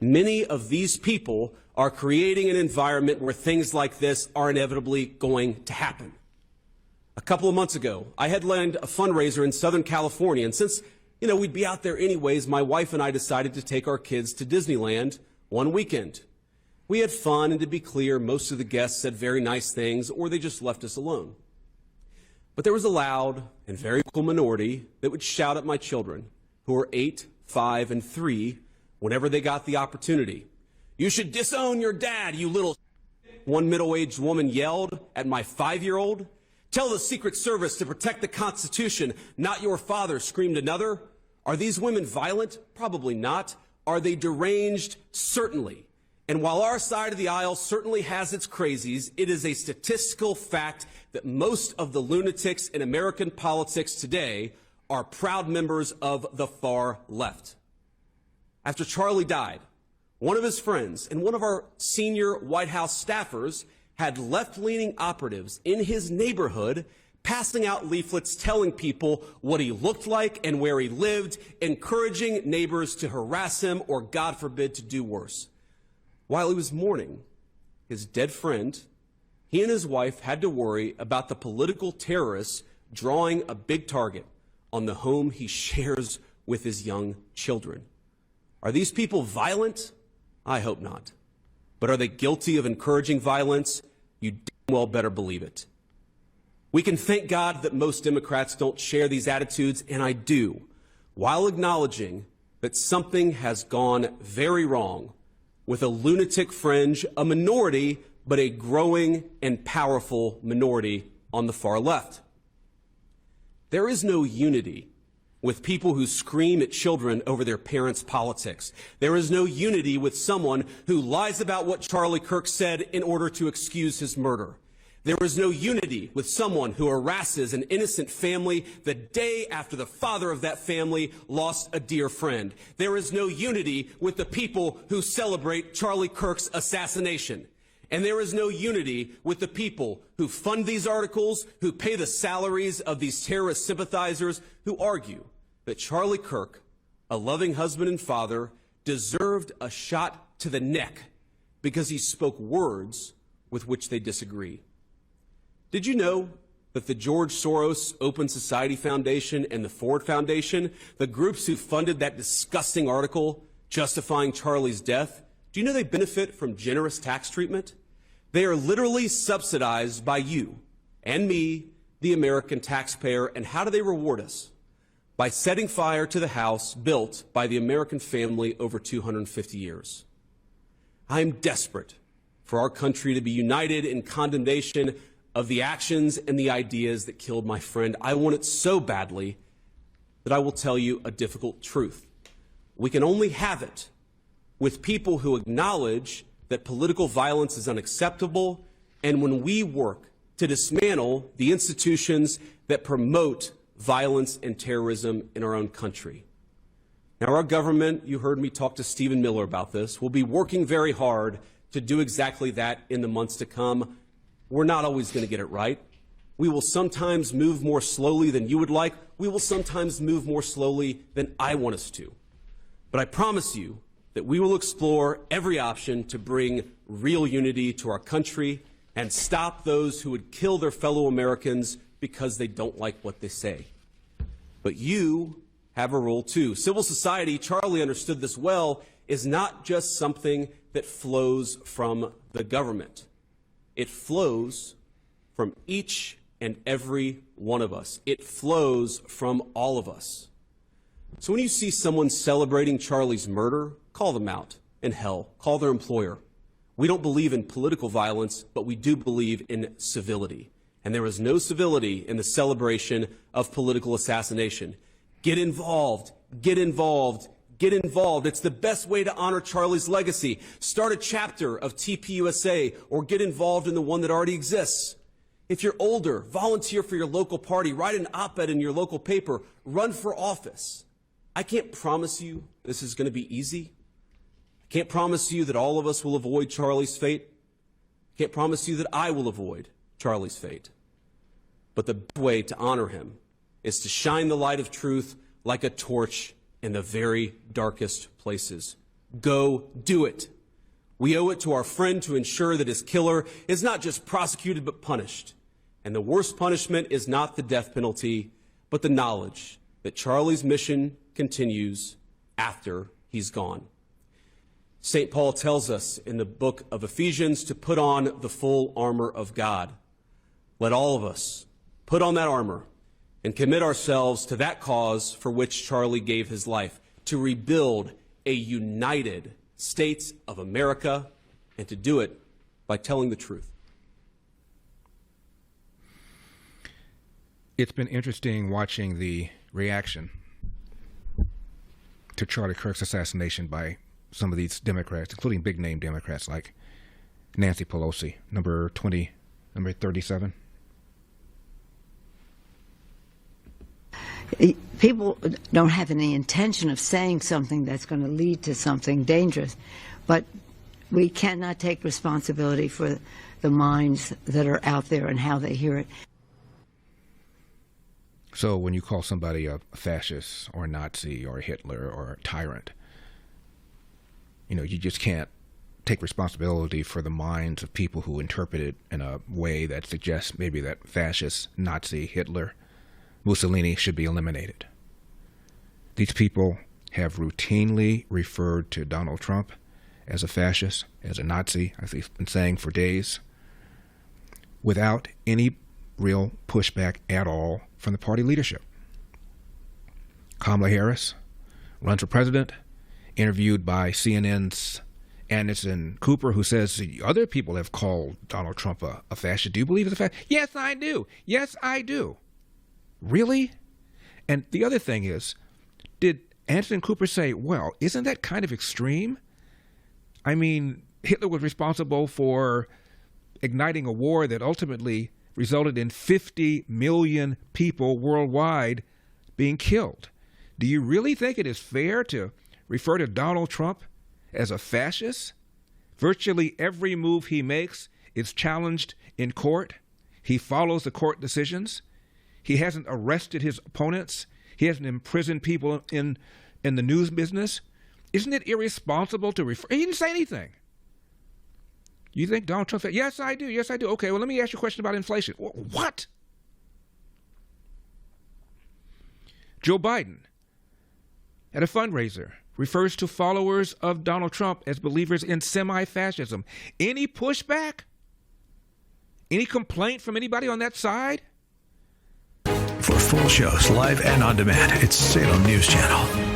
Many of these people are creating an environment where things like this are inevitably going to happen. A couple of months ago, I headlined a fundraiser in Southern California, and since, we'd be out there anyways, my wife and I decided to take our kids to Disneyland one weekend. We had fun, and to be clear, most of the guests said very nice things, or they just left us alone. But there was a loud and very vocal minority that would shout at my children, who are 8, 5, and 3, whenever they got the opportunity. "You should disown your dad, you little..." One middle-aged woman yelled at my 5-year-old. "Tell the Secret Service to protect the Constitution, not your father," screamed another. Are these women violent? Probably not. Are they deranged? Certainly. And while our side of the aisle certainly has its crazies, it is a statistical fact that most of the lunatics in American politics today are proud members of the far left. After Charlie died, one of his friends and one of our senior White House staffers had left-leaning operatives in his neighborhood passing out leaflets telling people what he looked like and where he lived, encouraging neighbors to harass him or, God forbid, to do worse. While he was mourning his dead friend, he and his wife had to worry about the political terrorists drawing a big target on the home he shares with his young children. Are these people violent? I hope not. But are they guilty of encouraging violence? You damn well better believe it. We can thank God that most Democrats don't share these attitudes, and I do, while acknowledging that something has gone very wrong with a lunatic fringe, a minority, but a growing and powerful minority on the far left. There is no unity with people who scream at children over their parents' politics. There is no unity with someone who lies about what Charlie Kirk said in order to excuse his murder. There is no unity with someone who harasses an innocent family the day after the father of that family lost a dear friend. There is no unity with the people who celebrate Charlie Kirk's assassination. And there is no unity with the people who fund these articles, who pay the salaries of these terrorist sympathizers, who argue that Charlie Kirk, a loving husband and father, deserved a shot to the neck because he spoke words with which they disagree. Did you know that the George Soros Open Society Foundation and the Ford Foundation, the groups who funded that disgusting article justifying Charlie's death, do you know they benefit from generous tax treatment? They are literally subsidized by you and me, the American taxpayer. And how do they reward us? By setting fire to the house built by the American family over 250 years. I am desperate for our country to be united in condemnation of the actions and the ideas that killed my friend. I want it so badly that I will tell you a difficult truth. We can only have it with people who acknowledge that political violence is unacceptable, and when we work to dismantle the institutions that promote violence and terrorism in our own country. Now, our government, you heard me talk to Stephen Miller about this, will be working very hard to do exactly that in the months to come. We're not always going to get it right. We will sometimes move more slowly than you would like. We will sometimes move more slowly than I want us to. But I promise you that we will explore every option to bring real unity to our country and stop those who would kill their fellow Americans because they don't like what they say. But you have a role too. Civil society, Charlie understood this well, is not just something that flows from the government. It flows from each and every one of us. It flows from all of us. So when you see someone celebrating Charlie's murder, call them out. And hell, call their employer. We don't believe in political violence, but we do believe in civility. And there is no civility in the celebration of political assassination. Get involved. Get involved. Get involved. It's the best way to honor Charlie's legacy. Start a chapter of TPUSA or get involved in the one that already exists. If you're older, volunteer for your local party, write an op-ed in your local paper, run for office. I can't promise you this is going to be easy. I can't promise you that all of us will avoid Charlie's fate. I can't promise you that I will avoid Charlie's fate. But the best way to honor him is to shine the light of truth like a torch in the very darkest places Go do it. We owe it to our friend to ensure that his killer is not just prosecuted but punished. And the worst punishment is not the death penalty, but the knowledge that Charlie's mission continues after he's gone. St. Paul tells us in the book of Ephesians to put on the full armor of God. Let all of us put on that armor and commit ourselves to that cause for which Charlie gave his life, to rebuild a united States of America, and to do it by telling the truth. It's been interesting watching the reaction to Charlie Kirk's assassination by some of these Democrats, including big-name Democrats like Nancy Pelosi, number 37. People don't have any intention of saying something that's going to lead to something dangerous, but we cannot take responsibility for the minds that are out there and how they hear it. So when you call somebody a fascist or a Nazi or a Hitler or a tyrant, you just can't take responsibility for the minds of people who interpret it in a way that suggests maybe that fascist, Nazi, Hitler, Mussolini should be eliminated. These people have routinely referred to Donald Trump as a fascist, as a Nazi, as he's been saying for days, without any real pushback at all from the party leadership. Kamala Harris runs for president, interviewed by CNN's Anderson Cooper, who says other people have called Donald Trump a fascist. Do you believe he's a fascist? Yes, I do. Yes, I do. Really? And the other thing is, did Anderson Cooper say, well, isn't that kind of extreme? I mean, Hitler was responsible for igniting a war that ultimately resulted in 50 million people worldwide being killed. Do you really think it is fair to refer to Donald Trump as a fascist? Virtually every move he makes is challenged in court. He follows the court decisions. He hasn't arrested his opponents. He hasn't imprisoned people in the news business. Isn't it irresponsible to refer? He didn't say anything. You think Donald Trump said, yes, I do. Yes, I do. Okay, well, let me ask you a question about inflation. What? Joe Biden, at a fundraiser, refers to followers of Donald Trump as believers in semi-fascism. Any pushback? Any complaint from anybody on that side? For full shows, live and on demand, it's Salem News Channel.